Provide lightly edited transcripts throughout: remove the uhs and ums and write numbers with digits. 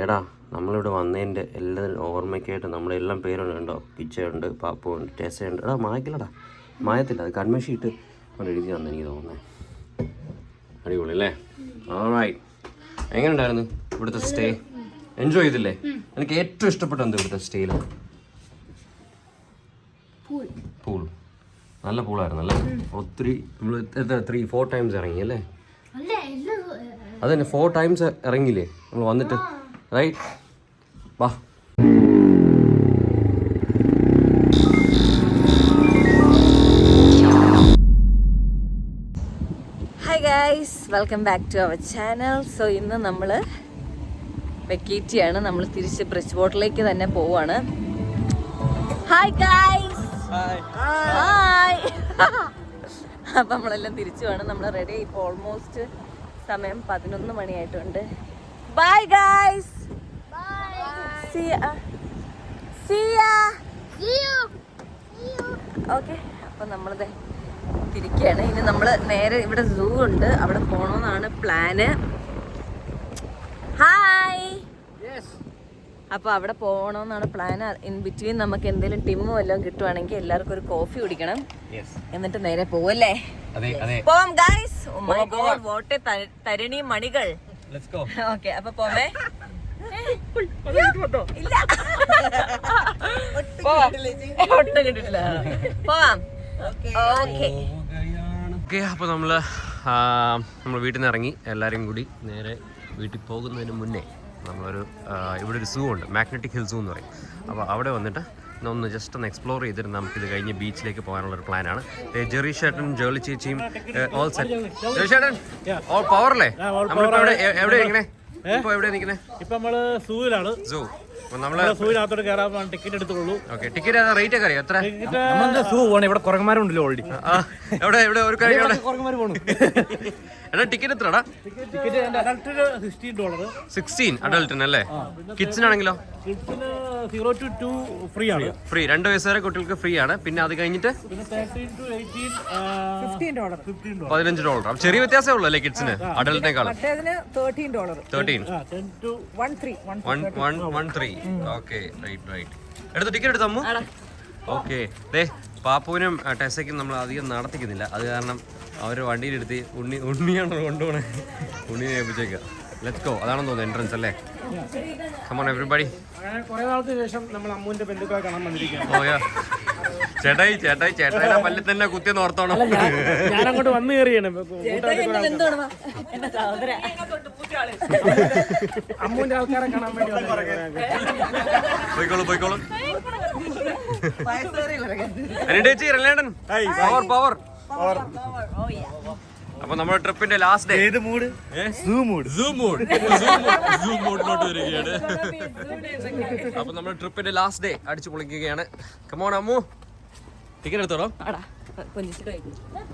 എടാ നമ്മളിവിടെ വന്നതിൻ്റെ എല്ലാത്തിനും ഓർമ്മയ്ക്കായിട്ട് നമ്മളെല്ലാം പേരുണ്ട് കേട്ടോ. കിച്ചയുണ്ട്, പാപ്പുണ്ട്, ടെസയുണ്ട്. എടാ മായക്കില്ലടാ, മായത്തില്ല, അത് കൺമശിയിട്ട് അവിടെ എഴുതി വന്ന് എനിക്ക് തോന്നുന്നത്. അടിപൊളി അല്ലേ? ഓൾറൈറ്റ്. എങ്ങനെ ഉണ്ടായിരുന്നു ഇവിടുത്തെ സ്റ്റേ? എൻജോയ് ചെയ്തില്ലേ? എനിക്ക് ഏറ്റവും ഇഷ്ടപ്പെട്ട എന്താ ഇവിടുത്തെ സ്റ്റേയിൽ? പൂൾ. നല്ല പൂളായിരുന്നു അല്ലേ? ഒത്തിരി നമ്മൾ 3-4 ടൈംസ് ഇറങ്ങി അല്ലേ? അത് തന്നെ 4 ടൈംസ് ഇറങ്ങിയില്ലേ നമ്മൾ വന്നിട്ട്? റൈറ്റ്, വാ. Hi guys, welcome back to our channel. So ഇന്ന് നമ്മൾ വെക്കേറ്റിയാണ്. നമ്മൾ തിരിച്ച് ബ്രിഡ്ജ് ബോട്ടിലേക്ക് തന്നെ പോവാണ്. Hi guys, hi. അപ്പം നമ്മളെല്ലാം തിരിച്ചു വേണം. നമ്മൾ റെഡി. ഇപ്പോൾ ഓൾമോസ്റ്റ് സമയം 11 മണിയായിട്ടുണ്ട്. Bye guys, okay. അപ്പം നമ്മളിത് തിരിക്കുകയാണ്. ഇനി നമ്മൾ നേരെ ഇവിടെ സൂ ഉണ്ട്, അവിടെ പോകണമെന്നാണ് പ്ലാന്. ഹായ്. അപ്പോൾ അവിടെ പോകണമെന്നാണ് പ്ലാൻ. ഇൻ ബിറ്റ്വീൻ നമുക്ക് എന്തെങ്കിലും ടിമ്മോ വല്ലതും കിട്ടുവാണെങ്കിൽ എല്ലാവർക്കും ഒരു കോഫി കുടിക്കണം, എന്നിട്ട് നേരെ പോവല്ലേ? പോവാം guys. Oh my god, what a തരിണി മണികൾ. ഓക്കെ, അപ്പൊ പോവേ. ഇല്ല, ഒട്ടും കിട്ടിട്ടില്ല. പോവാം. ഓക്കെ, അപ്പോൾ നമ്മൾ വീട്ടിൽ നിന്ന് ഇറങ്ങി. എല്ലാവരും കൂടി നേരെ വീട്ടിൽ പോകുന്നതിന് മുന്നേ നമ്മളൊരു ഇവിടെ ഒരു സൂ ഉണ്ട്, മാഗ്നറ്റിക് ഹിൽ സൂ എന്ന് പറയും. അപ്പോൾ അവിടെ വന്നിട്ട് ഒന്ന് ജസ്റ്റ് ഒന്ന് എക്സ്പ്ലോർ ചെയ്തിട്ട് നമുക്കിത് കഴിഞ്ഞ് ബീച്ചിലേക്ക് പോകാനുള്ളൊരു പ്ലാനാണ്. ജെറി ചേട്ടൻ, ജേളി ചേച്ചിയും ഓൾ സെറ്റ്. ജെറി ചേട്ടൻ ഓൾ പവറല്ലേ? നമ്മളിപ്പോൾ എവിടെ ഇങ്ങനെ ഇപ്പോൾ എവിടെയാണ് നിൽക്കുന്നത്? ഇപ്പം നമ്മൾ സൂവിലാണ്. സൂ സൂവിനകത്തോട്ട് കയറാൻ ടിക്കറ്റ് എടുത്തോളൂ. ഓക്കെ, ടിക്കറ്റ് റേറ്റ് ഒക്കെ അറിയാം? എത്ര? സൂ പോകണം, ഇവിടെ കുറങ്ങന്മാരുണ്ടല്ലോ ഓൾറെഡി. എവിടെ എവിടെ ഒരു കുറങ്ങന്മാർ പോകണം. എടാ ടിക്കറ്റ് എത്രടാ? ടിക്കറ്റ് അഡൾട്ടിന് $16 അഡൾട്ടിന് അല്ലേ? കിഡ്സിനാണെങ്കിലോ? 0 to 2 ഫ്രീ ആണ്. ഫ്രീ, 2 വയസ്സ് വരെ കുട്ടികൾക്ക് ഫ്രീ ആണ്. പിന്നെ അത് കഴിഞ്ഞിട്ട് $15. അപ്പം ചെറിയ വ്യത്യാസമേ ഉള്ളൂ അല്ലേ കിഡ്സിന് അഡൾട്ടിനേക്കാളും? $13. Okay, right right. എടുത്ത് ടിക്കറ്റ് എടുത്ത് അമ്മു. ഓക്കെ, ദേ പാപ്പുവിനും ടെസയ്ക്കും നമ്മൾ അധികം നടത്തിക്കുന്നില്ല. അത് കാരണം അവർ വണ്ടിയിലെടുത്ത് ഉണ്ണിയാണ് കൊണ്ടുപോകണേ. ഉണ്ണിനെ ഏൽപ്പിച്ചേക്കുക. Let's go. അതാണെന്ന് തോന്നുന്നു എൻട്രൻസ് അല്ലേ? Come on everybody. കുറേ നാൾക്ക് ശേഷം നമ്മൾ അമ്മുവിന്റെ ബന്ധുക്കളെ കാണാൻ വന്നിരിക്കുകയാണ്. ഓ യാ, ചേട്ടായിയുടെ പല്ലിൽ തന്നെ കുത്തിയെന്ന് ഓർത്തോണം. ഞാൻ അങ്ങോട്ട് വന്നു കയറിയാണ്. അമ്മുവിന്റെ ആൾക്കാരെ കാണാൻ വേണ്ടി പോയിക്കോളും. പവർ. അപ്പൊ നമ്മുടെ ട്രിപ്പിന്റെ ലാസ്റ്റ് ഡേ. ഏത് മൂഡ്? സൂ മൂഡിലോട്ട് വരികയാണ്. അപ്പൊ നമ്മുടെ ട്രിപ്പിന്റെ ലാസ്റ്റ് ഡേ അടിച്ചു പൊളിക്കുകയാണ്. കമോൺ അമ്മു, ടിക്കറ്റ് എടുത്തോളൂ.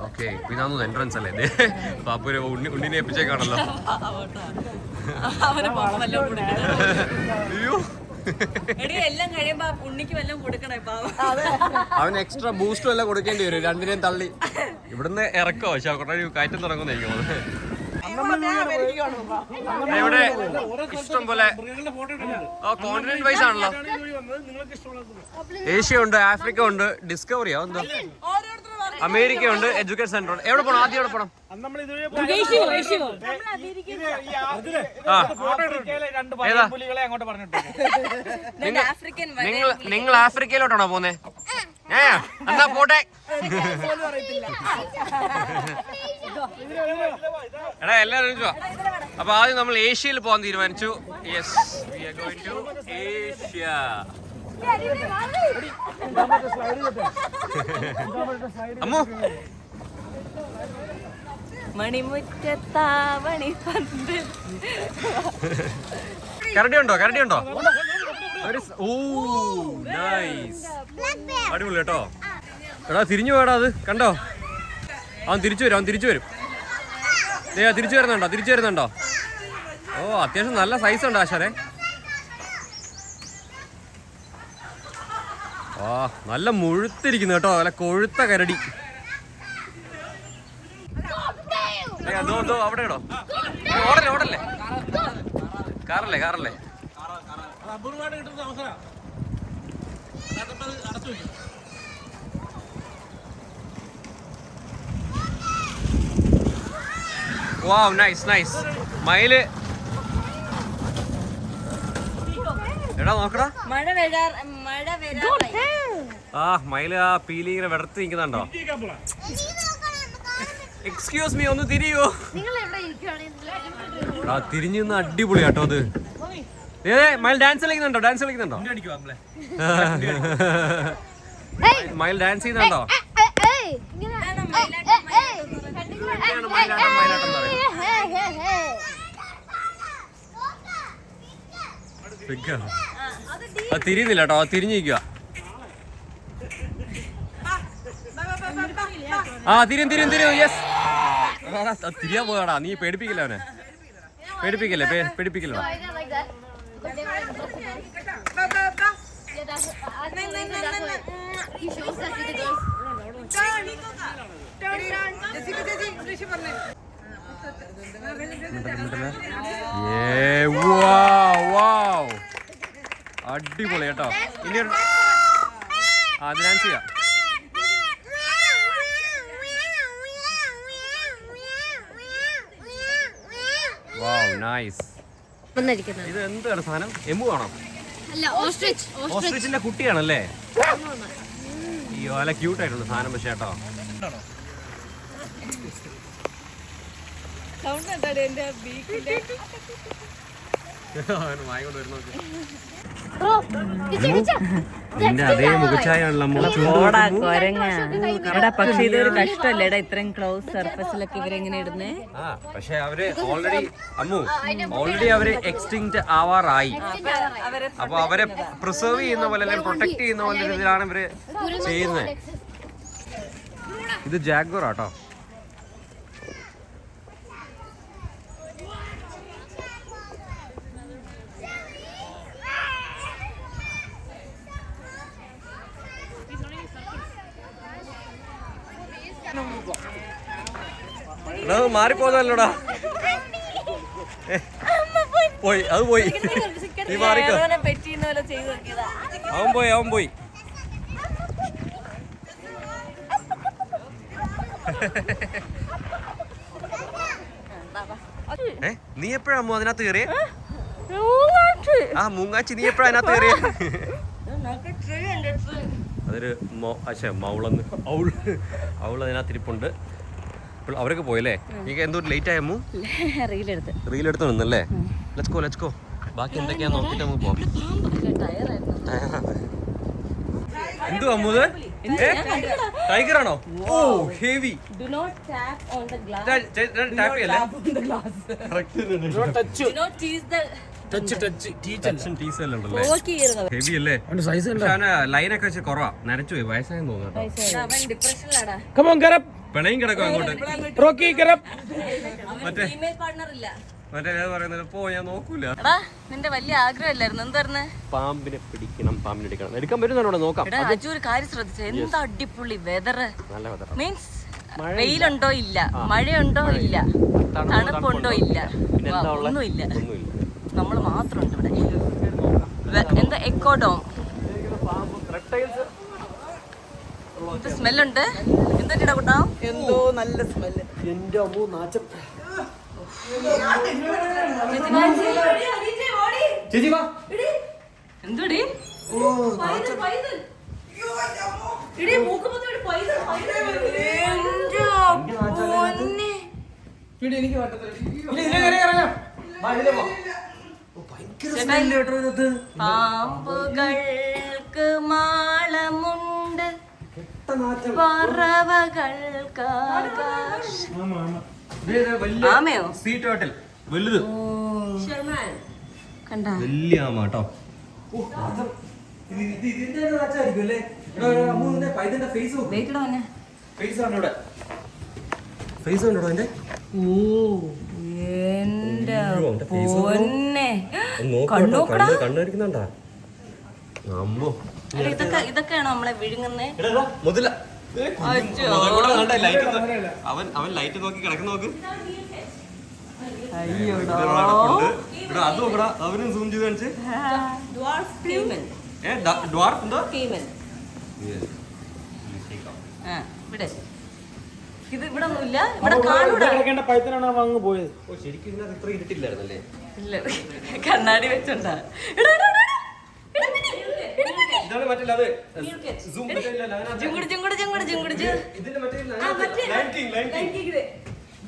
ഓക്കെ, ഇതാന്ന് എൻട്രൻസ് അല്ലേ? പാപ്പുരെ ഉണ്ണിനെ ഏൽപ്പിച്ചേക്കാണല്ലോ. അയ്യോ, അവന് എക്സ്ട്രാ ബൂസ്റ്റ് എല്ലാം കൊടുക്കേണ്ടി വരും. രണ്ടിനെയും തള്ളി ഇവിടുന്ന് ഇറക്കോ പക്ഷെ കയറ്റം തുടങ്ങുന്നതായിരിക്കും. ഇവിടെ ഇഷ്ടം പോലെ കോണ്ടിനെന്റ് വൈസ് ആണല്ലോ. ഏഷ്യ ഉണ്ട്, ആഫ്രിക്ക ഉണ്ട്, ഡിസ്കവറിയോ എന്തോ, അമേരിക്ക ഉണ്ട്, എഡ്യൂക്കേഷൻ സെന്റർ ഉണ്ട്. എവിടെ പോണം? ആദ്യം എവിടെ പോണം? നിങ്ങൾ ആഫ്രിക്കയിലോട്ടാണോ പോന്നെ? എന്നാ പോട്ടെ. എടാ എല്ലാവരും. അപ്പൊ ആദ്യം നമ്മൾ ഏഷ്യയിൽ പോകാൻ തീരുമാനിച്ചു. Yes, we are going to Asia. Ammu, മണിമുറ്റത്താവണി പന്ത്. കരടി ഉണ്ടോ? ഓ നൈസ്, അടിപൊളി കേട്ടോ. എടാ തിരിഞ്ഞു പോയടാ, അത് കണ്ടോ? അവൻ തിരിച്ചു വരും. തിരിച്ചു വരുന്നുണ്ടോ? ഓ, അത്യാവശ്യം നല്ല സൈസ് ഉണ്ട് ആശാരെ. ആ, നല്ല മുഴുത്തിരിക്കുന്നു കേട്ടോ, നല്ല കൊഴുത്ത കരടി. അവിടെ ഇടോ. ഓടല്ലേ കാറല്ലേ. Wow nice nice. മയില് എടാ നോക്കടാ. മഴ വരാറായി. ആ മയില് ആ പീലി ഇങ്ങനെ വെടർത്തി നിൽക്കുന്നുണ്ടോ? എക്സ്ക്യൂസ് മീ, ഒന്ന് തിരിയോ? ആ തിരിഞ്ഞു നിന്ന് അടിപൊളി കേട്ടോ അത്. മയിൽ ഡാൻസ് കളിക്കുന്നുണ്ടോ? ഡാൻസ് കളിക്കുന്നുണ്ടോ? മയിൽ ഡാൻസ് ചെയ്യുന്നുണ്ടോ? അത് തിരിയുന്നില്ല കേട്ടോ, അത് തിരിഞ്ഞിരിക്കുക. ആ തിരിയും തിരിയും തിരിയും. യെസ്, തിരിയാ പോയാടാ. നീ പേടിപ്പിക്കില്ല അവനെ, പേടിപ്പിക്കല്ലേ, പേടിപ്പിക്കില്ല. അടിപൊളി കേട്ടോ. ഇനി അത് ഡാൻസ് ചെയ്യാം. ഇത് എന്താണ് സാധനം? എമു ആണോ? ഓസ്ട്രിച്ചിന്റെ കുട്ടിയാണല്ലേ? അയ്യോ നല്ല ക്യൂട്ട് ആയിട്ടുള്ള സാധനം. പക്ഷേ കേട്ടോ നിന്റെ അതേ മുഖച്ചായാണല്ലോ. പക്ഷെ ഇതൊരു കഷ്ടല്ലേ ഇത്രയും ക്ലോസ് സർഫസിലൊക്കെ ഇവരെങ്ങനെ ഇടുന്നേ? പക്ഷെ അവര് ഓൾറെഡി അവര് എക്സ്റ്റിങ്ക്റ്റ് ആവാറായി. അപ്പൊ അവരെ പ്രിസർവ് ചെയ്യുന്ന പോലെ അല്ലെങ്കിൽ പ്രൊട്ടക്ട് ചെയ്യുന്ന പോലെ ഇതിലാണ് ഇവര് ചെയ്യുന്നത്. ഇത് ജാഗ്വർ ആട്ടോ. മാറിപ്പോന്നല്ലോടാ. പോയി, അത് പോയി. നീ മാറിക്കോ. അവൻ പോയി. നീ എപ്പോഴാ അമ്മ അതിനകത്ത് കയറിയേ? ആ മൂങ്ങാച്ചി, നീ എപ്പോഴാ അതിനകത്ത് കയറിയേ? അതൊരു മൗളന്ന് അവള് അതിനകത്ത് ഇരിപ്പുണ്ട്. അവരൊക്കെ പോയല്ലേ? എനിക്ക് എന്തോ ലേറ്റ് ആയമ്മു. റീലെടുത്ത് നിന്നല്ലേ? Let's go. ബാക്കി എന്തൊക്കെയാ നോക്കിട്ട് നമുക്ക് പോവാം. എന്തോ അമ്മൂത് ടൈഗർ ആണോ? ഓ ഹെവി. ടാപ്പ് ചെയ്യല്ലേ? ഹെവി അല്ലേ? ലൈനൊക്കെ വെച്ച് കുറവാ, നരച്ചു പോയി. വയസ്സായെന്ന് തോന്നുന്നു. പിണയും കിടക്കും അങ്ങോട്ട്. മറ്റേ പറയുന്നത് പോ, ഞാൻ നോക്കൂല. നിന്റെ വലിയ ആഗ്രഹമല്ലായിരുന്നു എന്തായിരുന്നു? പാമ്പിനെ പിടിക്കണം, പാമ്പിനെ എടുക്കണം. എടുക്കാൻ പറ്റുന്നുണ്ടോ? നോക്കാം. ഒരു കാര്യം ശ്രദ്ധിച്ചു, എന്താ അടിപൊളി വെതർ. മീൻസ് വെയിലുണ്ടോ ഇല്ല, മഴയുണ്ടോ ഇല്ല, തണുപ്പുണ്ടോ ഇല്ല, ഒന്നുമില്ല. നമ്മള് മാത്രമുണ്ട് ഇവിടെ. എന്താ എക്കോഡോം. സ്മെല്ലുണ്ട്. എന്താ കൂട്ടാ? എന്തോ നല്ല സ്മെല്ല്. എന്റെ അമ്മൂ നാച്ചം. എന്തോടി? പാമ്പുകൾക്ക് മാളമുണ്ട്, പറവകൾക്ക് ആമയോ? സീ ടേർട്ടിൽ വലുത്. കണ്ടാ വലിയ ആമ കേട്ടോ. കണ്ണടിക്കുന്നുണ്ടാ? ഇതൊക്കെയാണോ നമ്മളെ വിഴുങ്ങുന്നേ? അവൻ ലൈറ്റ് നോക്കി കിടക്കുന്ന നോക്ക്. അത് നോക്കടാ, അവനും സൂം ചെയ്ത് കാണിച്ച്. Dwarf caiman. ഡ്വാർഫ് എന്താ? Caiman. ആ, ഇവിടെ. ഇത് ഇവിടെ ഒന്നുമില്ല, ഇവിടെ കാണൂടാ. കിടക്കേണ്ട പൈത്തനാണ് അവൻ അങ്ങ് പോയത്. ഓ, ശരിക്കും ഇതിനകത്ത് ഇത്ര ഇരുട്ടില്ലായിരുന്നല്ലേ? ഇല്ല, കണ്ണാടി വെച്ചോണ്ടാ. ഇതാണ് മറ്റേ അത് zoom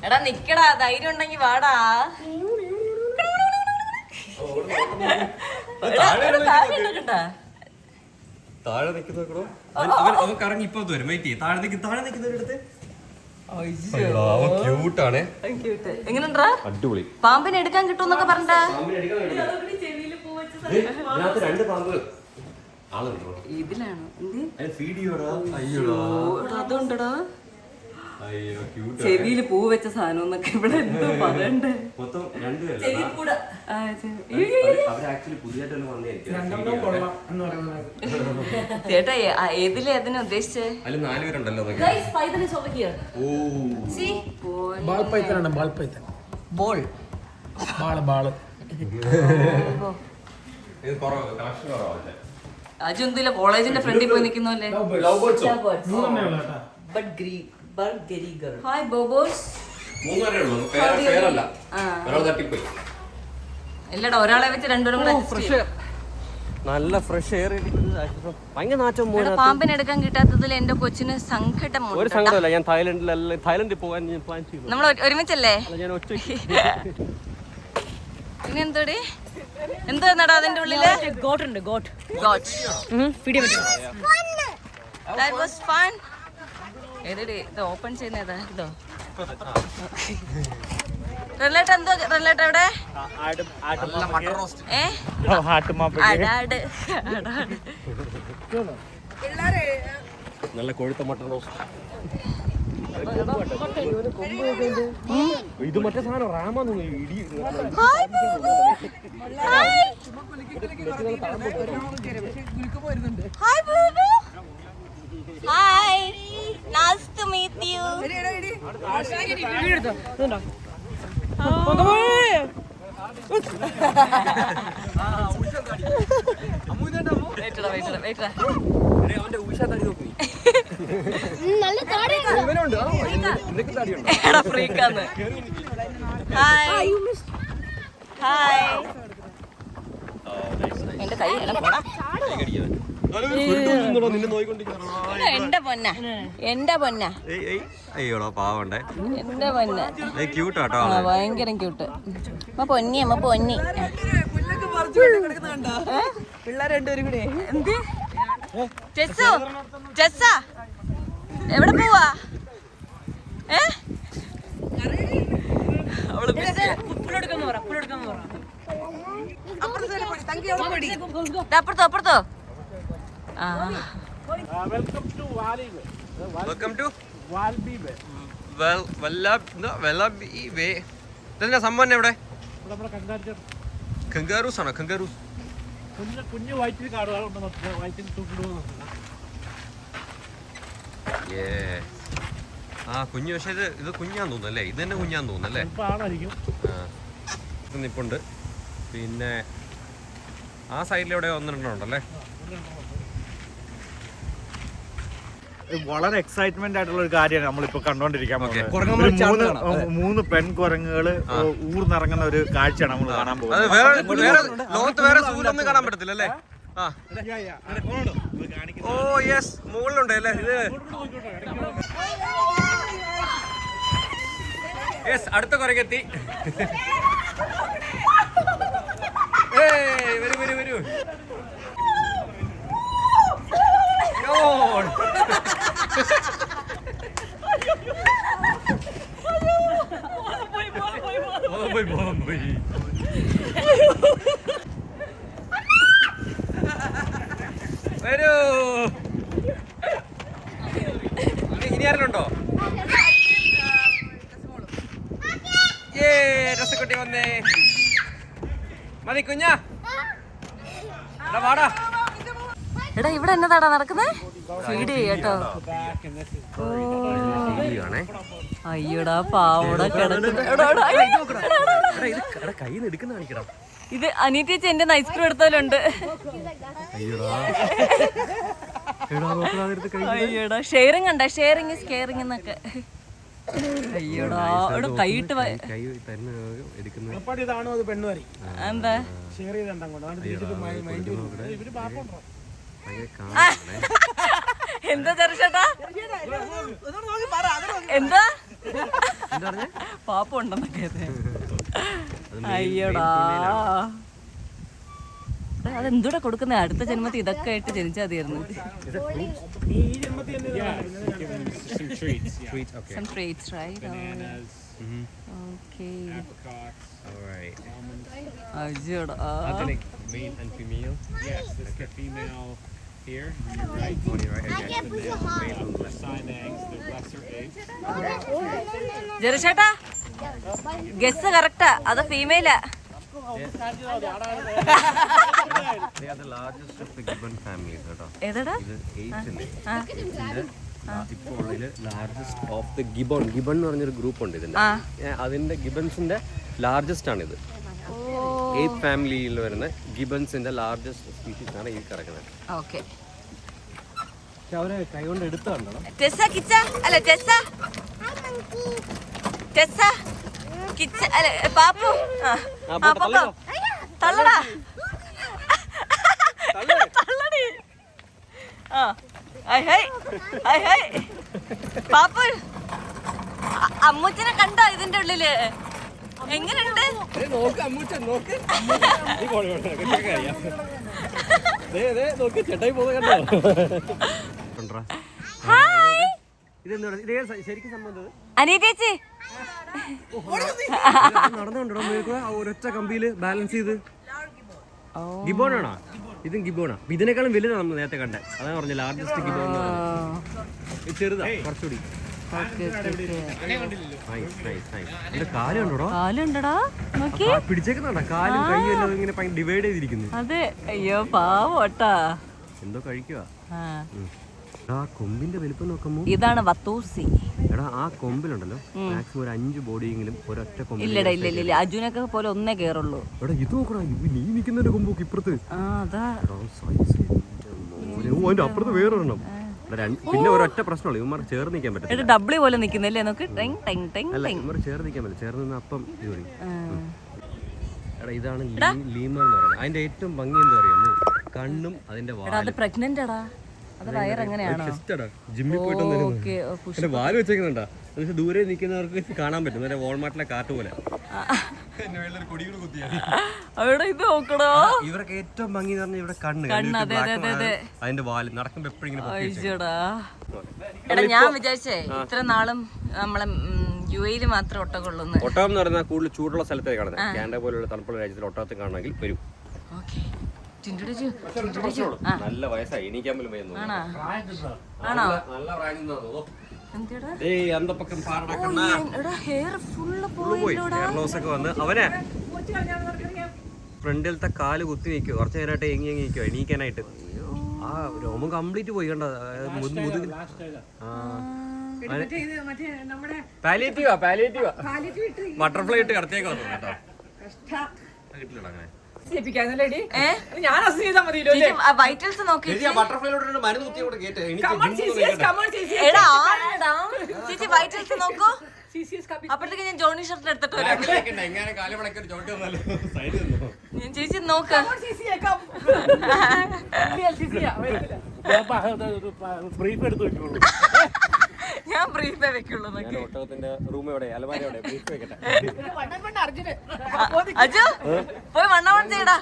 എടാ നിക്കടാ, ധൈര്യം ഉണ്ടെങ്കി വാടാ. താഴെ നിൽക്കുന്നോ അവൻ കറങ്ങി ഇപ്പൊ വരും. വെയിറ്റ് ചെയ്യും. താഴെ നിൽക്കുന്നവരടുത്ത് ക്യൂട്ടാണ്. എങ്ങനെണ്ടാ? അടിപൊളി. പാമ്പിനെ എടുക്കാൻ കിട്ടുമെന്നൊക്കെ പറഞ്ഞാ രണ്ട് പാമ്പ് ഇതിലാണോ? അതുണ്ടടാ. ചെവിയില് പൂ വെച്ച സാധനം എന്നൊക്കെ ഇവിടെ എന്തോ പറയണ്ടേ. മൊത്തം രണ്ട് ചേട്ടാ ഏതിലേതിനെ ഉദ്ദേശിച്ചേ? അതിൽ 4 പേരുണ്ടല്ലോ. അജുന്തിലെ കോളേജിന്റെ ഫ്രണ്ടിൽ പോയി നിൽക്കുന്നല്ലേ? ഹായ് ബോബോസ്. ഇല്ലടാ, ഒരാളെ വെച്ച് രണ്ടുപേരും കൂടെ. നല്ല ഫ്രഷ് എയർ. ഭയങ്കര നാറ്റം. പാമ്പിനെ എടുക്കാൻ കിട്ടാത്തതിൽ എന്റെ കൊച്ചിന് സങ്കടം. ഒരു സങ്കടമല്ല. ഞാൻ തായ്ലൻഡിൽ പോകാൻ പ്ലാൻ ചെയ്തു. നമ്മൾ ഒരുമിച്ചല്ലേ? ഞാൻ ഒറ്റ പിന്നെ എന്തോടി എന്താടാ അതിന്റെ ഉള്ളില്? ഗോട്ടുണ്ട്, ഗോട്ട്. That was fun. ഏതടി ഇത് ഓപ്പൺ ചെയ്യുന്നതാ? ഇതോ റിലേറ്റ് എന്തോ റിലേറ്റ് എവിടെ? നല്ല കൊഴുത്ത മട്ടൺ റോസ്റ്റ്. ഇത് മറ്റേ സാധനം റാമാന്ന് ഇടി. Hi, nice to meet you. എന്റെ കൈ എന്റെ പൊന്ന, എന്റെ പൊന്ന. അയ്യോടാ പാവണ്ടേ. എന്റെ പൊന്ന ക്യൂട്ടാട്ടോ. ഭയങ്കര ക്യൂട്ട്. അമ്മ പൊന്നി, അമ്മ പൊന്നി. പിള്ളേർ രണ്ടുപേരും കൂടെ എന്ത് ജെസ്സു, ജെസ്സ എവിടെ പോവാ? അപ്പുറത്തോ അപ്പുറത്തോ. വെൽക്കം ടു സംഭവം എവിടെ? കങ്കാറൂസ് ആണോ? കങ്കാറൂസ് കുഞ്ഞു വയറ്റിൽ കാണുക. ആ കുഞ്ഞു. പക്ഷെ ഇത് കുഞ്ഞാന്ന് തോന്നുന്നു അല്ലേ? ഇത് തന്നെ കുഞ്ഞാന്ന് തോന്നുന്നു അല്ലേ? ഇത് നിപ്പുണ്ട്. പിന്നെ ആ സൈഡിലെവിടെ ഒന്നുണ്ടല്ലേ? വളരെ എക്സൈറ്റ്മെന്റ് ആയിട്ടുള്ള ഒരു കാര്യമാണ് നമ്മളിപ്പോ കണ്ടോണ്ടിരിക്കാൻ പോകുന്നത്. 3 പെൺകുരങ്ങുകൾ ഊർന്നിറങ്ങുന്ന ഒരു കാഴ്ചയാണ് നമ്മൾ കാണാൻ പോകുന്നത്. ലോകത്ത് വേറെ സൂര്യൊന്നും കാണാൻ പറ്റത്തില്ല അല്ലേ? ഓ യെസ്, മുകളിലുണ്ട് അല്ലേ? ഇത് യെസ്, അടുത്ത കുരങ്ങെത്തി. വരൂ വരൂ വരൂ. വരൂ. ഇനി ആരെങ്കിലുണ്ടോ? രസക്കുട്ടി വന്നേ. മതി കുഞ്ഞാ, വാടാ. എടാ ഇവിടെ എന്നതാടാ നടക്കുന്നേ? ഫീഡ് ചെയ്യട്ടോ. അയ്യോടാ പാവോടാ കിടക്കുന്നു. കയ്യിൽ നിന്ന് എടുക്കുന്ന കാണിക്കണം. ഇത് അനിയത്തേച്ചി എന്റെ ഐസ്ക്രീം എടുത്തോലുണ്ട്. അയ്യോടാ ഷെയറിംഗ് ഉണ്ടോ? ഷെയറിംഗ് ഇസ് കെയറിംഗ് എന്നൊക്കെ. അയ്യോടാ ഇവിടെ കൈയിട്ട് ഇതാണോ അത് പെണ്ണുവരി എന്താ ഷെയർ എന്താ ചെറുച്ചേട്ടാ എന്താ പാപ്പ ഉണ്ടെന്നൊക്കെ. അയ്യോടാ അതെന്തൂടെ കൊടുക്കുന്നേ? അടുത്ത ജന്മത്തിൽ ഇതൊക്കെ ആയിട്ട് ജനിച്ചാൽ മതിയായിരുന്നു. Some treats, right? Bananas, Okay. apricots, അയ്യോടാ Male and female. yes, this is the female here, on your right. I can't push it hard. The sign eggs, the lesser eggs. ജെറുചേട്ടാ ഗസ് കറക്റ്റാ, അത് ഫീമെയിലാ. They are the largest of the gibbon families, കേട്ടോ. ഏതാടാ? ഇത് 8 ഇല്ലേ? ഇതിന്റെ ഇപ്പോൾ ലാർജസ്റ്റ് ഓഫ് ദ ഗിബൺ എന്ന് പറഞ്ഞൊരു ഗ്രൂപ്പ് ഉണ്ട് ഇതിന്റെ. അതിന്റെ ഗിബൺസിന്റെ ലാർജസ്റ്റ് ആണ് ഇത്. 8th ഫാമിലിയിൽ വരുന്ന ഗിബൺസിന്റെ ലാർജസ്റ്റ് സ്പീഷീസ് ആണ് ഈ കിടക്കുന്നത്. ഓക്കെ. അവരെ കൈകൊണ്ട് എടുത്താണ്ടോ? ടെസ്സ കിച്ച അല്ല ടെസ്സ ടെസ്സ കിച്ച അല്ല പാപ്പു. തള്ളടാ തള്ളടി. പാപ്പു അമ്മൂച്ചനെ കണ്ടോ ഇതിന്റെ ഉള്ളില്? എങ്ങനെയുണ്ട്? അനിയത്തേച്ചി നടന്നുകൊണ്ടോ ഒരൊറ്റ കമ്പിയില് ബാലൻസ് ചെയ്ത്. ഗിബോണാണോ? ഇതും ഗിബോണാ. ഇതിനേക്കാളും വലുതാണ് നമ്മൾ നേരത്തെ കണ്ടേ. അതാണ് പറഞ്ഞ ലാർജസ്റ്റ് ഗിബോൺ. ചെറുതാ കുറച്ചുകൂടി. കാലുണ്ടടാ നോക്കി പിടിച്ചേക്കുന്നുണ്ടോ? കാലും കൈയും എല്ലാം ഇങ്ങനെ ഡിവൈഡ് ചെയ്തിരിക്കുന്നു. അതെ. അയ്യോ പാവോട്ടാ. എന്തോ കഴിക്കുക. കൊമ്പിന്റെ വലിപ്പം നോക്കുമ്പോ ഇതാണ് വത്തൂസി. എടാ ആ കൊമ്പിലുണ്ടല്ലോ മാക്സിമം ഒരു 5 ബോഡിയെങ്കിലും ഒരൊറ്റ കൊമ്പിൽ. ഇല്ലടാ ഇല്ല അജുനൊക്കെ പോലെ ഒന്നേ കേറുള്ളൂ. എടാ ഇത് നോക്കടാ, നീ നിൽക്കുന്നതിന്റെ കൊമ്പൊക്കെ ഇപ്പുറത്ത്. അതാ അപ്പുറത്ത് വേറൊരെണ്ണം. പിന്നെ ഒരൊറ്റ പ്രശ്നമുള്ളൂ, ഇവന്മാർ ചേർന്ന് നിൽക്കാൻ പറ്റില്ല. ഡബ്ല്യൂ പോലെ നിൽക്കുന്നില്ലേ നോക്ക്. അല്ല ഇവന്മാർ ചേർന്ന് നിൽക്കാൻ പറ്റില്ല. ചേർന്ന് നിന്ന് അപ്പം ഇത് പറയും. എടാ ഇതാണ് ലീമ എന്ന് പറയുന്നത്. അതിന്റെ ഏറ്റവും ഭംഗി എന്താ പറയുക? കണ്ണും അതിന്റെ അത് പ്രഗ്നന്റ് ആടാ. അത് വയറെങ്ങനെയാണോ? ജിമ്മിൽ പോയിട്ട് വാല് വെച്ചേക്കുന്നുണ്ടാ. ദൂരെ നിൽക്കുന്നവർക്ക് കാണാൻ പറ്റും. വാൾമാർട്ടിലെ കാറ്റ് പോലെ. അവിടെ ഇത് നോക്കണോ? ഇവർക്ക് ഏറ്റവും ഭംഗി എന്ന് പറഞ്ഞാൽ ഇവിടെ കണ്ണ്. അതിന്റെ വാല് നടക്കുമ്പോ എപ്പോഴും. എടാ ഞാൻ വിചാരിച്ചേ ഇത്ര നാളും നമ്മളെ UAE മാത്രം ഒട്ടകൊള്ളു. ഒട്ടകം എന്ന് പറഞ്ഞാൽ കൂടുതൽ ചൂടുള്ള സ്ഥലത്തേക്ക് കാണുന്നത്. കാനഡ പോലുള്ള തണുപ്പുള്ള രാജ്യത്തിൽ ഒട്ടകത്തെ കാണണമെങ്കിൽ വരും. നല്ല വയസ്സായി, എണീക്കാൻ പോലും വയ്യ. അവനെ ഫ്രണ്ടിലത്തെ കാല് കുത്തി നിൽക്കും. കുറച്ചു നേരമായിട്ട് എങ്ങി നിൽക്കുക എണീക്കാനായിട്ട്. ആ രോമം കംപ്ലീറ്റ് പോയി കണ്ട. ബട്ടർഫ്ലൈ ഇട്ട് കടത്തേക്ക് വന്നു കേട്ടോ. കിട്ടില്ലടാ അങ്ങനെ. വൈറ്റൽസ് നോക്കി വൈറ്റൽസ് നോക്കൂ. അപ്പോഴത്തേക്ക് ഞാൻ ജോണി ഷർട്ട് എടുത്തിട്ട് വരാം. ചേച്ചി നോക്ക്. ഞാൻ ബ്രീഫേ വെക്കുള്ളൂ. അജു പോയി വണ്ണവൺ ചെയ്യടാ.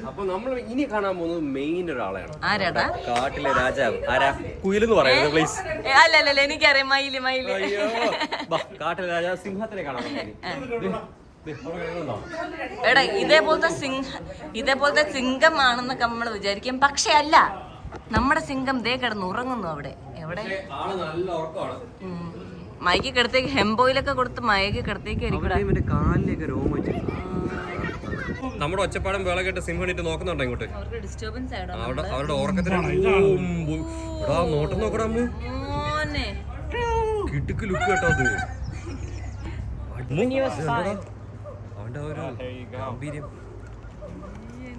അപ്പൊ നമ്മൾ ഇനി കാണാൻ പോകുന്നത് മെയിൻ ഒരാളാണ്. ആരാടാ? കാട്ടിലെ രാജാവ്. ആരാ? കുയിലെന്ന് പറയുന്നത് പ്ലീസ്. അല്ലല്ല എനിക്കറിയാം. മയില് മയില്. കാട്ടിലെ രാജാവ് സിംഹത്തിനെ കാണാൻ. എടാ ഇതേപോലത്തെ സിംഹമാണെന്നൊക്കെ നമ്മൾ വിചാരിക്കും. പക്ഷെ അല്ല, നമ്മുടെ സിംഹം ദേ കിടന്ന് ഉറങ്ങുന്നു അവിടെ. എവിടെ? മയക്ക് കിടത്തേക്ക് ഹെംബോയിലൊക്കെ കൊടുത്ത് മയക്ക് കിടത്തേക്ക് കാലിലേക്ക് രോമം വെച്ചു. നമ്മുടെ ഒച്ചപ്പാടം വേള കേട്ട് സിംഹണിട്ട് നോക്കുന്നുണ്ടോ ഇങ്ങോട്ട്? അവരുടെ ഉറക്കത്തിലാണ്. നോട്ടം നോക്കടാ അമ്മ. കിട്ടുക്ക് ലുക്ക് കേട്ടോ. അത് അവന്റെ ഒരു There you go. ഗാംഭീര്യം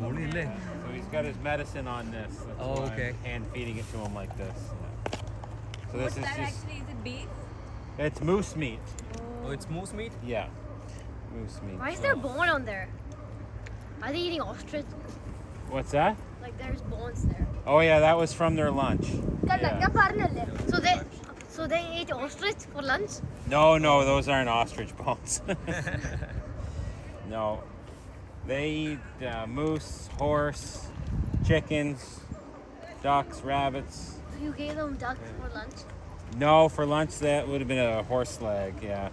പൊളിയില്ലേ? So he's got his medicine on this. That's Oh, why okay. I'm hand feeding it to him like this. Yeah. So this is just, is it beef? it's moose meat. Oh, it's moose meat? Yeah. Moose meat. Why is there bone on there? Are they eating ostrich? What's that? Like there's bones there. Oh yeah, that was from their lunch. Yeah. So they ate ostrich for lunch? No, those aren't ostrich bones. No. They eat moose, horse, chickens, ducks, rabbits. So you gave them duck for lunch? No, for lunch that would have been a horse leg, yeah.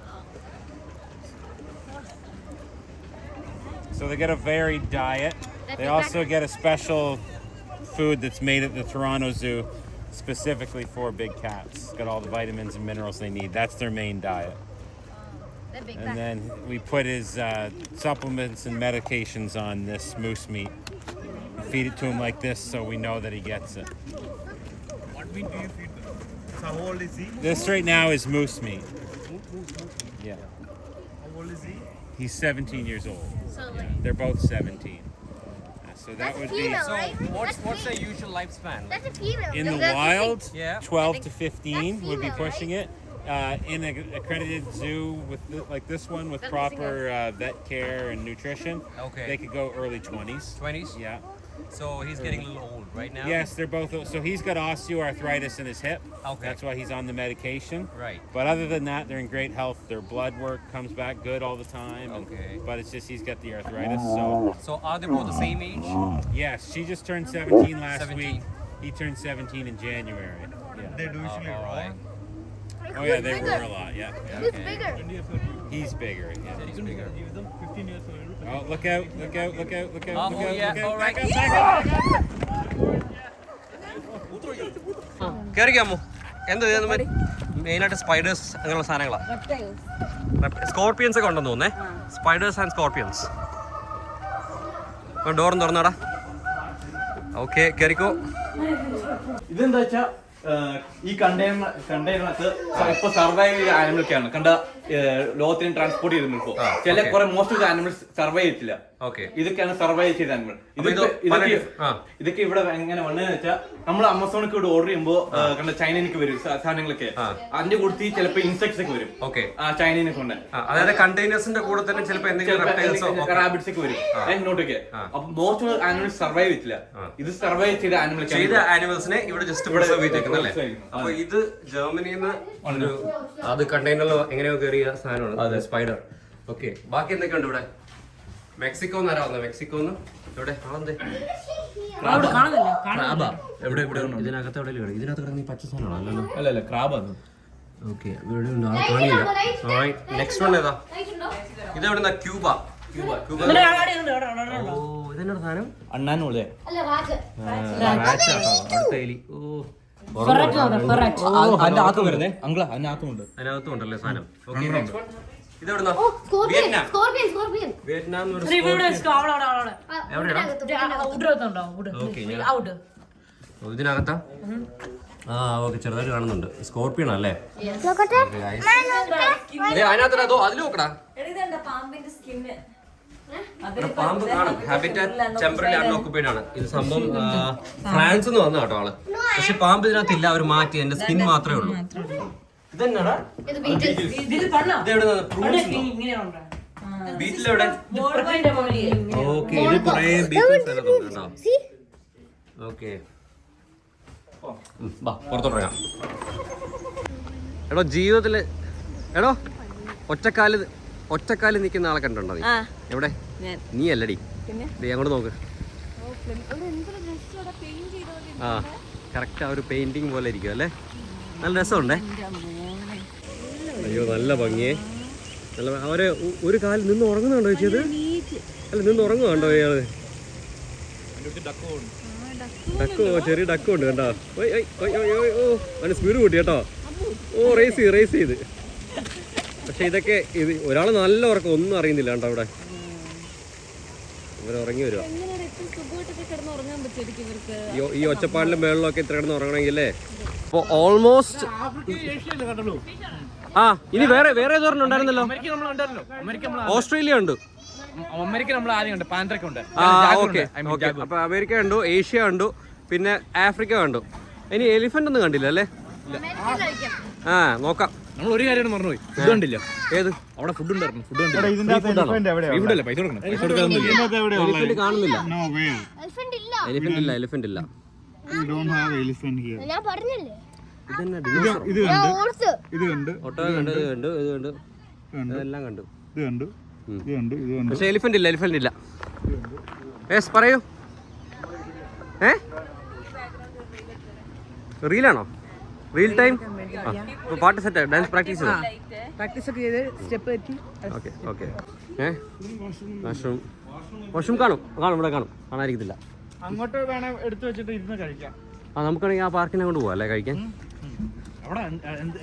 So they get a varied diet. They also get a special food that's made at the Toronto Zoo specifically for big cats. It's got all the vitamins and minerals they need. That's their main diet. They're big And back. then we put his supplements and medications on this moose meat. Feed it to him like this so we know that he gets it. What meat do you feed them? So how old is he? This right now is moose meat. Yeah. How old is he? He's 17 years old. So like, They're both 17. So that that's a would be female, So right? what's That's the usual lifespan? That's a female. in the That's wild, Yeah. 12 to 15 That's would be female, pushing it. In an accredited zoo with like this one with That's proper vet care and nutrition, Okay. they could go early 20s. 20s? Yeah. So he's getting a little old right now? Yes, they're both. So he's got osteoarthritis in his hip. Okay. That's why he's on the medication. Right. But other than that, they're in great health. Their blood work comes back good all the time. Okay. But it's just he's got the arthritis. So So are they both the same age? yes, she just turned 17 last 17. week. He turned 17 in January. Yeah. They do usually all raw. right. Oh yeah, they were a lot. Yeah. Who's bigger? He's bigger. Yeah. He's bigger. Give them 15 years old. Oh, look out! Look out! Look out! Look out! Oh, look out! yeah, Look out! all right. Back up! Back up! കയറിക്കാമോ? എന്ത് മെയിനായിട്ട് spiders അങ്ങനെയുള്ള സാധനങ്ങളാണ്. Scorpions ഒക്കെ ഉണ്ടെന്ന് തോന്നേ. Spiders and scorpions. ഡോറും തുറന്നടാ. Okay കയറിക്കോ. ഇതെന്താ വെച്ചാ ഈ കണ്ടെയ്നറിനകത്ത് ഇപ്പൊ സർവൈവ് ചെയ്ത ആനിമൽക്കാണ് കണ്ട ലോകത്തിന് ട്രാൻസ്പോർട്ട് ചെയ്തിപ്പോ ചില കുറെ മോസ്റ്റ് ഓഫ് ആനിമൽസ് സർവൈവ് ചെയ്തിട്ടില്ല. ഓക്കെ ഇതൊക്കെയാണ് സർവൈവ് ചെയ്ത ആനിമൽ. ഇതൊക്കെ ഇവിടെ എങ്ങനെ വന്നതെന്ന് വെച്ചാൽ നമ്മൾ ആമസോണിക്ക് ഇവിടെ ഓർഡർ ചെയ്യുമ്പോ കണ്ട ചൈനയിലേക്ക് വരും സാധനങ്ങളൊക്കെ. അതിന്റെ കൂടുതൽ ചിലപ്പോ ഇൻസെക്ട്സ് ഒക്കെ വരും. ഓക്കെ ചൈനയിൽ കൊണ്ട് അതായത് കണ്ടെയ്നേഴ്സിന്റെ കൂടെ തന്നെ ചിലപ്പോൾ എന്തെങ്കിലും റാബിറ്റ്സ് ഒക്കെ വരും ഇങ്ങോട്ടൊക്കെ. അപ്പൊ മോസ്റ്റ് ഓഫ് ആനിമൽസ് സർവൈവ് ചെയ്തില്ല. ഇത് സർവൈവ് ചെയ്ത ചെയ്ത ആനിമൽസിനെ ഇവിടെ ജസ്റ്റ് പ്രിസർവ് ചെയ്തേക്കുന്നല്ലേ. അപ്പൊ ഇത് ജർമ്മനിന്ന് അത് കണ്ടെയ്നറിൽ എങ്ങനെയോ കയറിയ സാധനമാണ് സ്പൈഡർ. ഓക്കെ ബാക്കി എന്തൊക്കെയുണ്ട് ഇവിടെ? മെക്സിക്കോന്ന് ആരാ വന്നത്? മെക്സിക്കോന്ന് എവിടെ ആളെന്തേ? എവിടെ ഇവിടെ ഇതിനകത്ത് എവിടെ ഇതിനകത്ത് കിടന്ന് പച്ച സാധനമാണോ? അല്ലല്ല ക്രാബാണ്. ഓക്കെ നെക്സ്റ്റ് വൺ ഏതാ? ഇതെവിടുന്ന? ക്യൂബ. ക്യൂബ ഓ ഇതെന്നാ സാധനം? അണ്ണാനുള്ളേ അടുത്ത എലി. ഓ അതിനകത്തും വരുന്നേ അങ്കിള അതിനകത്തുമുണ്ട്. അതിനകത്തും ഉണ്ടല്ലേ സാധനം. ഓക്കെ നെക്സ്റ്റ് വൺ ഇതെവിടുന്ന? വിയറ്റ്നാം. വിയറ്റ്നാം ഇതിനകത്താ? ആ ഓക്കെ ചെറുതായിട്ട് കാണുന്നുണ്ട്. സ്കോർപ്പിയൻ അല്ലേ? അതിനകത്ത് അതോ അതിൽ നോക്കടാ. പാമ്പിന്റെ സ്കിന്ന്. പാമ്പ് കാണും. ഹാബിറ്റാറ്റ് ടെമ്പററി അൺഓക്കുപൈഡ് ആണ്. ഇത് സംഭവം ഫ്രാൻസിൽ നിന്ന് വന്ന കേട്ടോ ആള്. പക്ഷെ പാമ്പ് ഇതിനകത്ത് ഇല്ല, അവർ മാറ്റി. എന്റെ സ്കിൻ മാത്രമേ ഉള്ളൂ. ഇതെന്നാടാ? ബീറ്റിലെവിടെ? ഓക്കെ ഇത് കുറേ ബീറ്റിൽസ് കേട്ടോ. ഓക്കെ പുറത്തോട്ടിറങ്ങാം. എടോ ജീവിതത്തില് എടോ ഒറ്റക്കാലിൽ നിൽക്കുന്ന ആളെ കണ്ടുണ്ടോ നീ? എവിടെ? നീ അല്ലടി. അങ്ങോട്ട് നോക്ക്. ആ കറക്റ്റ് ആ ഒരു പെയിന്റിങ് പോലെ ഇരിക്കും അല്ലേ? നല്ല രസമുണ്ടേ. അയ്യോ നല്ല ഭംഗിയേ. നല്ല അവരെ ഒരു കാലിൽ നിന്ന് ഉറങ്ങുന്നുണ്ടോ ചേച്ചി? അല്ല നിന്ന് ഉറങ്ങുന്നുണ്ടോ ഇയാള്? ഡക്കോ ചെറിയ ഡക്കോ ഉണ്ട് കണ്ടോ? ഓ അവന് സ്പീഡ് കൂട്ടി കേട്ടോ. ഓ റേസ് ചെയ്ത്. പക്ഷെ ഇതൊക്കെ ഇത് ഒരാൾ നല്ല ഉറക്കം ഒന്നും അറിയുന്നില്ല കേട്ടോ. അവിടെ ഇവരുറങ്ങി വരുവാ. ഈ ഒച്ചപ്പാടിലും മേളിലൊക്കെ ഇത്ര കിടന്ന് ഉറങ്ങണമെങ്കിൽ അല്ലേ? അപ്പോൾ ഓൾമോസ്റ്റ് ആ ഇനി വേറെ ഏതൊരെണ്ണം ഉണ്ടായിരുന്നല്ലോ? അമേരിക്ക നമ്മൾ കണ്ടായിരുന്നല്ലോ. ഓസ്ട്രേലിയ ഉണ്ട്. അമേരിക്ക നമ്മൾ ആദ്യം കണ്ട്, പാൻത്രയ്ക്ക് ഉണ്ട്. ആ ഓക്കെ ഓക്കെ. അപ്പൊ അമേരിക്ക കണ്ടു, ഏഷ്യ കണ്ടു, പിന്നെ ആഫ്രിക്ക കണ്ടു. ഇനി എലിഫന്റ് ഒന്നും കണ്ടില്ല അല്ലേ? ആ നോക്കാം. നമ്മൾ ഒരു കാര്യം മറന്നുപോയി, ഫുഡ് കണ്ടില്ല. ഏത്? അവിടെ ഫുഡ് ഉണ്ടായിരുന്നു. ഫുഡ് കണ്ടില്ല. എവിടെയാണ് പൈസ കൊടുക്കണം. പൈസ കൊടുക്കാതൊന്നും എലിഫന്റ് കാണുന്നില്ല. Elephant ഇല്ല. എലിഫന്റ് ഇല്ല. ഞാൻ പറഞ്ഞില്ലേ? ഇതന്നെ ഞാൻ ഓർത്ത്. ഒട്ടകം കണ്ടു, ഇത് കണ്ടു, ഇത് കണ്ടു, ഇതെല്ലാം കണ്ടു. ഇത് കണ്ടു. പക്ഷെ എലിഫന്റ് ഇല്ല. യെസ് പറയൂ. റീലാണോ? Reel time. പാട്ട് സെറ്റ്, ഡാൻസ് പ്രാക്ടീസ് ചെയ്തോ? Okay okay. വാഷ്റൂം കാണും ഇവിടെ കാണും, കാണാതിരിക്കത്തില്ല. അങ്ങോട്ട് വേണേ എടുത്തു വെച്ചിട്ട് ഇരുന്ന് കഴിക്കാം. ആ നമുക്കാണെങ്കിൽ ആ പാർക്കിനെ കൊണ്ട് പോവാം അല്ലേ കഴിക്കാൻ?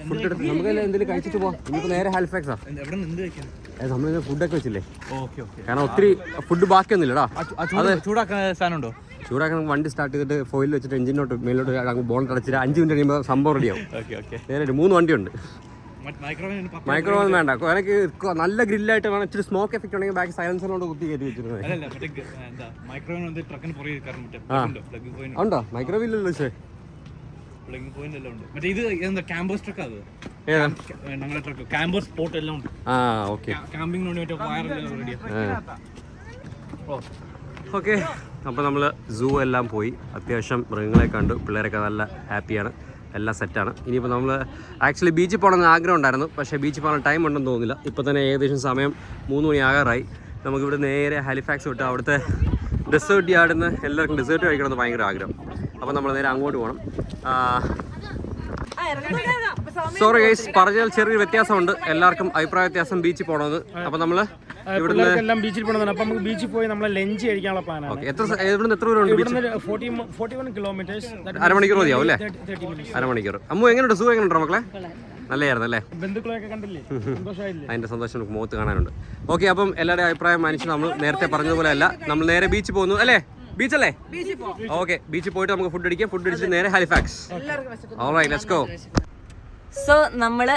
ഫുഡ് എടുത്ത് നമുക്ക് എന്തെങ്കിലും കഴിച്ചിട്ട് പോവാം. ഇനിയിപ്പോൾ നേരെ ഹാലിഫാക്സാ. നമ്മളിന്ന് ഫുഡൊക്കെ വെച്ചില്ലേ? കാരണം ഒത്തിരി ഫുഡ് ബാക്കിയൊന്നുമില്ലടാ. അത് ചൂടാക്കാൻ സാധനമുണ്ടോ? ചൂടാക്കാൻ വണ്ടി സ്റ്റാർട്ട് ചെയ്തിട്ട് ഫോയിൽ വെച്ചിട്ട് എഞ്ചിനോട്ട് മേലോട്ട് ബോണ്ട് അടച്ചിട്ട് 5 മിനിറ്റ് കഴിയുമ്പോൾ സംഭവം റെഡിയാവും. നേരെ 3 വണ്ടിയുണ്ട്. മൈക്രോവേവ് വേണ്ട, എനിക്ക് നല്ല ഗ്രില്ലായിട്ട് വേണം. ഇച്ചിരി സ്മോക്ക് എഫക്റ്റ് ഉണ്ടെങ്കിൽ ബാക്കി സൈലൻസറിനോട് കുത്തി കയറ്റി വെച്ചിരുന്നത്. ഉണ്ടോ? മൈക്രോവേവ് ഇല്ലല്ലോ. പക്ഷേ ഓക്കെ. അപ്പോൾ നമ്മൾ സൂ എല്ലാം പോയി, അത്യാവശ്യം മൃഗങ്ങളെ കണ്ടു, പിള്ളേരൊക്കെ നല്ല ഹാപ്പിയാണ്, എല്ലാം സെറ്റാണ്. ഇനിയിപ്പോൾ നമ്മൾ ആക്ച്വലി ബീച്ചിൽ പോകണമെന്ന് ആഗ്രഹം ഉണ്ടായിരുന്നു, പക്ഷേ ബീച്ചിൽ പോകാൻ ടൈം ഉണ്ടെന്ന് തോന്നുന്നില്ല. ഇപ്പോൾ തന്നെ ഏകദേശം സമയം 3 മണി ആകാറായി. നമുക്കിവിടെ നേരെ ഹാലിഫാക്സ് വിട്ട് അവിടുത്തെ ഡെസേർട്ട് യാർഡിൽ നിന്ന് എല്ലാവർക്കും ഡെസേർട്ട് കഴിക്കണമെന്ന് ഭയങ്കര ആഗ്രഹം. അപ്പോൾ നമ്മൾ നേരെ അങ്ങോട്ട് പോകണം. സോറി ഗൈസ്, പറഞ്ഞാൽ ചെറിയൊരു വ്യത്യാസമുണ്ട്. എല്ലാവർക്കും അഭിപ്രായ വ്യത്യാസം ബീച്ചിൽ പോകണമെന്ന്. അപ്പോൾ നമ്മൾ ഇവിടുന്ന് ബീച്ചിൽ പോകണമെന്ന്. അപ്പോൾ നമുക്ക് ബീച്ചിൽ പോയി നമ്മൾ ലഞ്ച് കഴിക്കാനുള്ള പ്ലാനാണ്. ഇവിടുന്ന് എത്ര ദൂരം ഉണ്ട്? 41 കിലോമീറ്റേഴ്സ്. അരമണിക്കൂർ മതിയാവും അല്ലേ? അരമണിക്കൂർ. അമ്മു എങ്ങനെയുണ്ട്? സൂ എങ്ങനെയുണ്ടോ മക്കളെ? നല്ലതായിരുന്നു അല്ലേ? ബന്ധുക്കളെയൊക്കെ കണ്ടില്ലേ? സന്തോഷമായില്ലേ? അതിന്റെ സന്തോഷം നമുക്ക് മുഖത്ത് കാണാനുണ്ട്. ഓക്കെ, അപ്പം എല്ലാവരുടെയും അഭിപ്രായം മാനിച്ച് നമ്മൾ നേരത്തെ പറഞ്ഞതുപോലെ അല്ല, നമ്മൾ നേരെ ബീച്ചിൽ പോകുന്നു അല്ലേ? ബീച്ചല്ലേ? ഓക്കെ, ബീച്ചിൽ പോയിട്ട് നമുക്ക് ഫുഡ് അടിക്കാം. ഫുഡ് അടിച്ചിട്ട് നേരെ Halifax. Alright, let's go. So നമ്മള്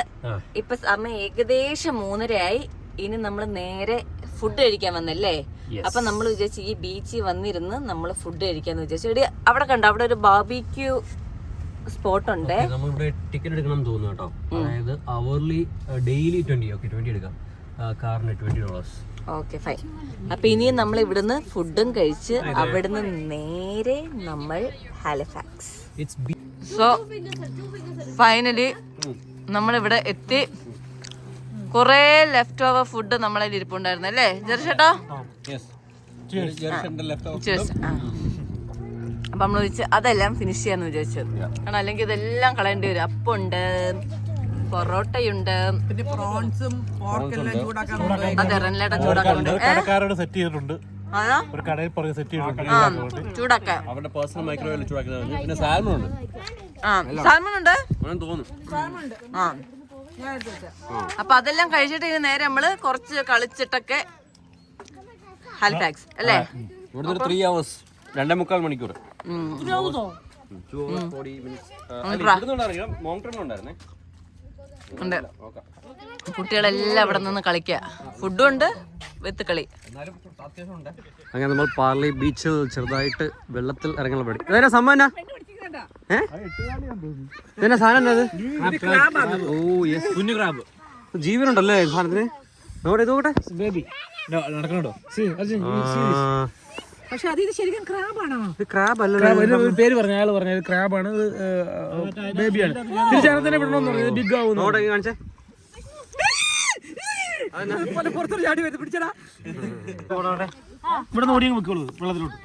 ഇപ്പൊ സമയം ഏകദേശം 3:30 ഇനി നമ്മൾ നേരെ ഫുഡ് കഴിക്കാൻ വന്നല്ലേ. അപ്പൊ നമ്മൾ വിചാരിച്ചു ഈ ബീച്ചിൽ വന്നിരുന്ന് നമ്മൾ ഫുഡ് കഴിക്കാന്ന് വിചാരിച്ചു. ഇവിടെ അവിടെ കണ്ടോ, അവിടെ ഒരു ബാർബിക്യൂ സ്പോട്ട് ഉണ്ട്. നമ്മളിവിടെ ടിക്കറ്റ് എടുക്കണം എന്ന് തോന്നുന്നു കേട്ടോ. അതായത് അവർലി ഡെയിലി 20 എടുക്കാം, കാറിന് $20. Okay fine. അപ്പൊ ഇനിയും നമ്മൾ ഇവിടുന്ന് ഫുഡും കഴിച്ച് അവിടുന്ന് നേരെ നമ്മൾ ഹാലിഫാക്സ്. സോ ഫൈനലി നമ്മളിവിടെ എത്തി. കൊറേ ലെഫ്റ്റ് ഓവർ ഫുഡ് നമ്മളെ ഇരിപ്പുണ്ടായിരുന്നു അല്ലേ ജെർഷേട്ടാ? അപ്പൊ നമ്മൾ വിളിച്ച് അതെല്ലാം ഫിനിഷ് ചെയ്യാന്ന് വിചാരിച്ചത്. കാരണം അല്ലെങ്കിൽ ഇതെല്ലാം കളയേണ്ടി വരും. അപ്പുണ്ട്, പൊറോട്ടയുണ്ട്, അതെ റെൻലേട്ട ചൂടാക്കുന്നുണ്ട്. സെറ്റ് ചെയ്തിട്ടുണ്ട്. ഒരു കടയിൽ പറഞ്ഞ് സെറ്റ് ചെയ്തിട്ടുണ്ട് ചൂടാക്കാൻ. അവരുടെ പേഴ്സണൽ മൈക്രോവേവിൽ ചൂടാക്കുന്നത്. പിന്നെ സാൽമൺ ഉണ്ട്. സാൽമൺ ഉണ്ട് തോന്നുന്നു. അപ്പൊ അതെല്ലാം കഴിച്ചിട്ട് ഇനി നേരെ നമ്മള് കുറച്ച് കളിച്ചിട്ടൊക്കെ ഹാലിഫാക്സ് അല്ലേ? ഇവിടുന്ന് 3 hours, 2.25 മണിക്കൂർ. ഉണ്ട്. കുട്ടികളെല്ലാം ഇവിടെ നിന്ന് കളിക്കുക. ഫുഡും ഉണ്ട്, വിത്ത് കളി. അങ്ങനെ നമ്മൾ പാർലി ബീച്ചിൽ ചെറുതായിട്ട് വെള്ളത്തിൽ ഇറങ്ങാൻ പറ്റി. ഇതന്നെ സമ്മാന ഇതന്നെ സാധനം അത്. ഓ യെസ്, കുഞ്ഞു ക്രാബ്. ജീവനുണ്ടല്ലേ സാധനത്തിന്? നോട്ടെ നോക്കട്ടെ. ബേബി നടക്കണോ? പക്ഷെ അത് ഇത് ശരിക്കും ക്രാബാണോ? ക്രാബ് അല്ല, പേര് പറഞ്ഞ അയാൾ പറഞ്ഞ ക്രാബാണ്, ബേബിയാണ്. തിരിച്ചറിഞ്ഞെ വിടണമെന്ന് പറഞ്ഞത് ബിഗ് ആവും. നോട്ടെ കാണിച്ചേ. പുറത്തോട്ട് ചാടി വരുന്നത് പിടിച്ചടാ. ഇവിടെ നിന്ന് ഓടിയും വെക്കുള്ളൂ വെള്ളത്തിലോട്ട്.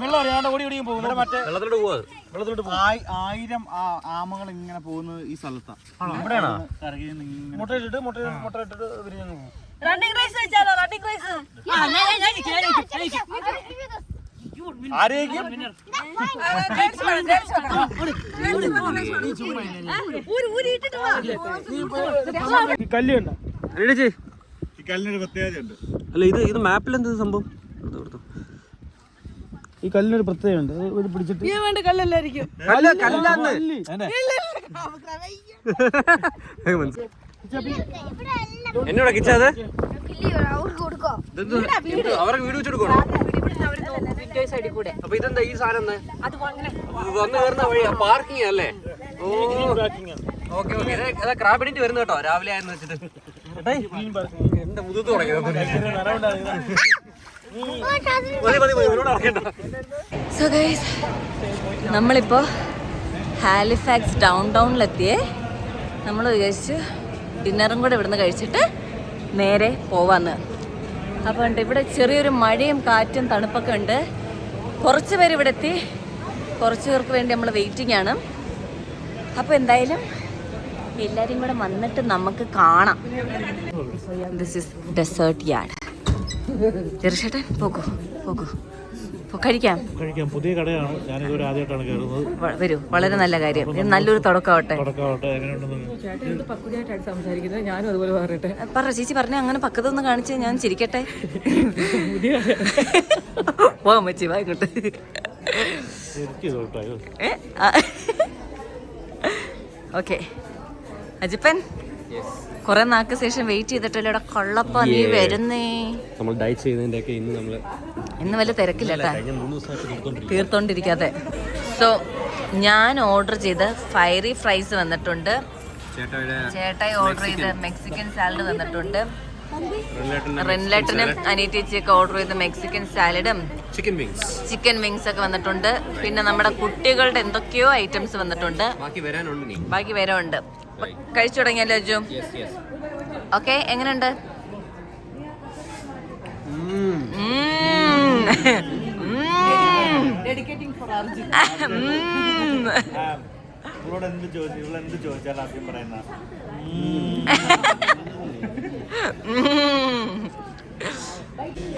വെള്ളം അറിയാണ്ട് ഓടി ഓടിയും പോകും. വെള്ളത്തിലോട്ട് പോവാ. വെള്ളത്തിലോട്ട് 1000 ആമകൾ ഇങ്ങനെ പോകുന്നത് ഈ സ്ഥലത്താണ്. മുട്ടയിട്ടിട്ട് വിരിഞ്ഞു പോകും. റണ്ണിംഗ് റേസ് വെച്ചാലോ? റണ്ണിംഗ് റേസ് ആരെയും കല്ല് കണ്ട ഈ കല്ലിനൊരു പ്രത്യേകത ഉണ്ട്. അല്ല ഇത് മാപ്പിൽ എന്ത് സംഭവം? ഈ കല്ലിനൊരു പ്രത്യേകമുണ്ട്. ഇത് പിടിച്ചിട്ട് വേണ്ട കല്ലല്ലായിരിക്കും. എന്നോടാ കിച്ചത് അവർക്ക് കൊടുക്കോ? അവർക്ക് വീട് വെച്ച് കൊടുക്കണോ? അപ്പൊ ഇതെന്താ ഈ സാധനം വന്ന് കയറുന്ന വഴിയാ? പാർക്കിംഗ് അല്ലേ? ഓ ഓക്കെ ഓക്കെ. ക്രാബിഡിറ്റ് വരുന്ന കേട്ടോ, രാവിലെ ആയെന്ന് വെച്ചിട്ട് എന്റെ മുതത്ത് തുടങ്ങിയത്. സോ ഗൈസ്, നമ്മളിപ്പോൾ ഹാലിഫാക്സ് ഡൗൺ ടൗണിലെത്തിയേ. നമ്മൾ വിചാരിച്ചു ഡിന്നറും കൂടെ ഇവിടുന്ന് കഴിച്ചിട്ട് നേരെ പോവാന്ന്. അപ്പോൾ ഉണ്ട് ഇവിടെ ചെറിയൊരു മഴയും കാറ്റും തണുപ്പൊക്കെ ഉണ്ട്. കുറച്ച് പേര് ഇവിടെ എത്തി, കുറച്ച് പേർക്ക് വേണ്ടി നമ്മൾ വെയിറ്റിംഗ് ആണ്. അപ്പോൾ എന്തായാലും എല്ലാവരും കൂടെ വന്നിട്ട് നമുക്ക് കാണാം. This is dessert yard. ചെറുചേട്ടൻ പോകൂ പോകൂ കഴിക്കാം. പുതിയ കടയാണ്, ഞാനിതൊരു ആദ്യമായിട്ടാണ് കയറുന്നത്. വരൂ, വളരെ നല്ല കാര്യം. ഇത് നല്ലൊരു തുടക്കമാവട്ടെ. പറ ചേച്ചി പറഞ്ഞ അങ്ങനെ പക്കത്തൊന്ന് കാണിച്ച് ഞാൻ ചിരിക്കട്ടെ. പോവാൻ പറ്റി വായിക്കോട്ടെ. ഓക്കെ അജിപ്പൻ, കുറെ നാൾക്ക് ശേഷം വെയിറ്റ് ചെയ്തിട്ടല്ലേ ഇവിടെ കൊള്ളപ്പ നീ വരുന്നേ. നമ്മൾ ഡയറ്റ് ചെയ്യുന്നതിന്റെ ഇന്ന് വലിയ തിരക്കില്ല തീർത്തോണ്ടിരിക്കാതെ. സോ ഞാൻ ഓർഡർ ചെയ്ത് ഫയറി ഫ്രൈസ് വന്നിട്ടുണ്ട്. ചേട്ടായി ഓർഡർ ചെയ്ത് മെക്സിക്കൻ സാലഡ് വന്നിട്ടുണ്ട്. റെൻലേട്ടനും അനീറ്റേച്ചിയൊക്കെ ഓർഡർ ചെയ്ത് മെക്സിക്കൻ സാലഡും ചിക്കൻ വിങ്സ് ഒക്കെ വന്നിട്ടുണ്ട്. പിന്നെ നമ്മുടെ കുട്ടികളുടെ എന്തൊക്കെയോ ഐറ്റംസ് വന്നിട്ടുണ്ട്. ബാക്കി വരാനുണ്ട്. കഴിച്ചു തുടങ്ങിയല്ലോ അജു? ഓക്കെ, എങ്ങനെയുണ്ട്?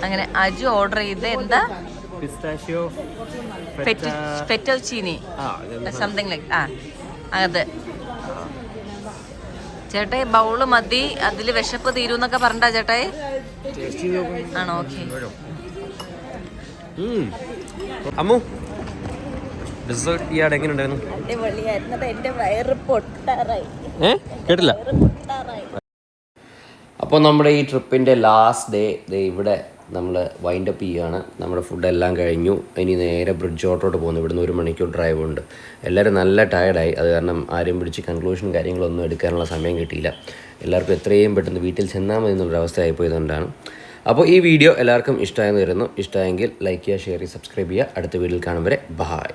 അങ്ങനെ അജു ഓർഡർ ചെയ്ത് എന്താ ഫെറ്റോച്ചീനി സംതിങ് ലൈക്ക് അത്. ചേട്ടായി ബൗള് മതി, അതില് വിശപ്പ് തീരുന്നൊക്കെ പറഞ്ഞാ ചേട്ടായി? ആണോ? ഓക്കെ. അമ്മു, ഡെസേർട്ട് യാർഡ് എങ്ങനെയുണ്ടായിരുന്നു? എന്റെ വയറ് പൊട്ടാറായി. കേട്ടില്ല. അപ്പോൾ നമ്മുടെ ഈ ട്രിപ്പിൻ്റെ ലാസ്റ്റ് ഡേ ഇവിടെ നമ്മൾ വൈൻഡ് അപ്പ് ചെയ്യുകയാണ്. നമ്മുടെ ഫുഡെല്ലാം കഴിഞ്ഞു. ഇനി നേരെ ബ്രിഡ്ജ് ഓട്ടോട്ട് പോകുന്നു. ഇവിടുന്ന് 1 മണിക്കൂർ ഡ്രൈവ് ഉണ്ട്. എല്ലാവരും നല്ല ടയർഡായി. അത് കാരണം ആരും പിടിച്ച് കൺക്ലൂഷൻ കാര്യങ്ങളൊന്നും എടുക്കാനുള്ള സമയം കിട്ടിയില്ല. എല്ലാവർക്കും എത്രയും പെട്ടെന്ന് വീട്ടിൽ ചെന്നാൽ മതി എന്നുള്ളൊരവസ്ഥ ആയിപ്പോയതുകൊണ്ടാണ്. അപ്പോൾ ഈ വീഡിയോ എല്ലാവർക്കും ഇഷ്ടമായെന്ന് വരുന്നു. ഇഷ്ടമായെങ്കിൽ ലൈക്ക് ചെയ്യുക, ഷെയർ ചെയ്യുക, സബ്സ്ക്രൈബ് ചെയ്യുക. അടുത്ത വീഡിയോയിൽ കാണും വരെ ബൈ.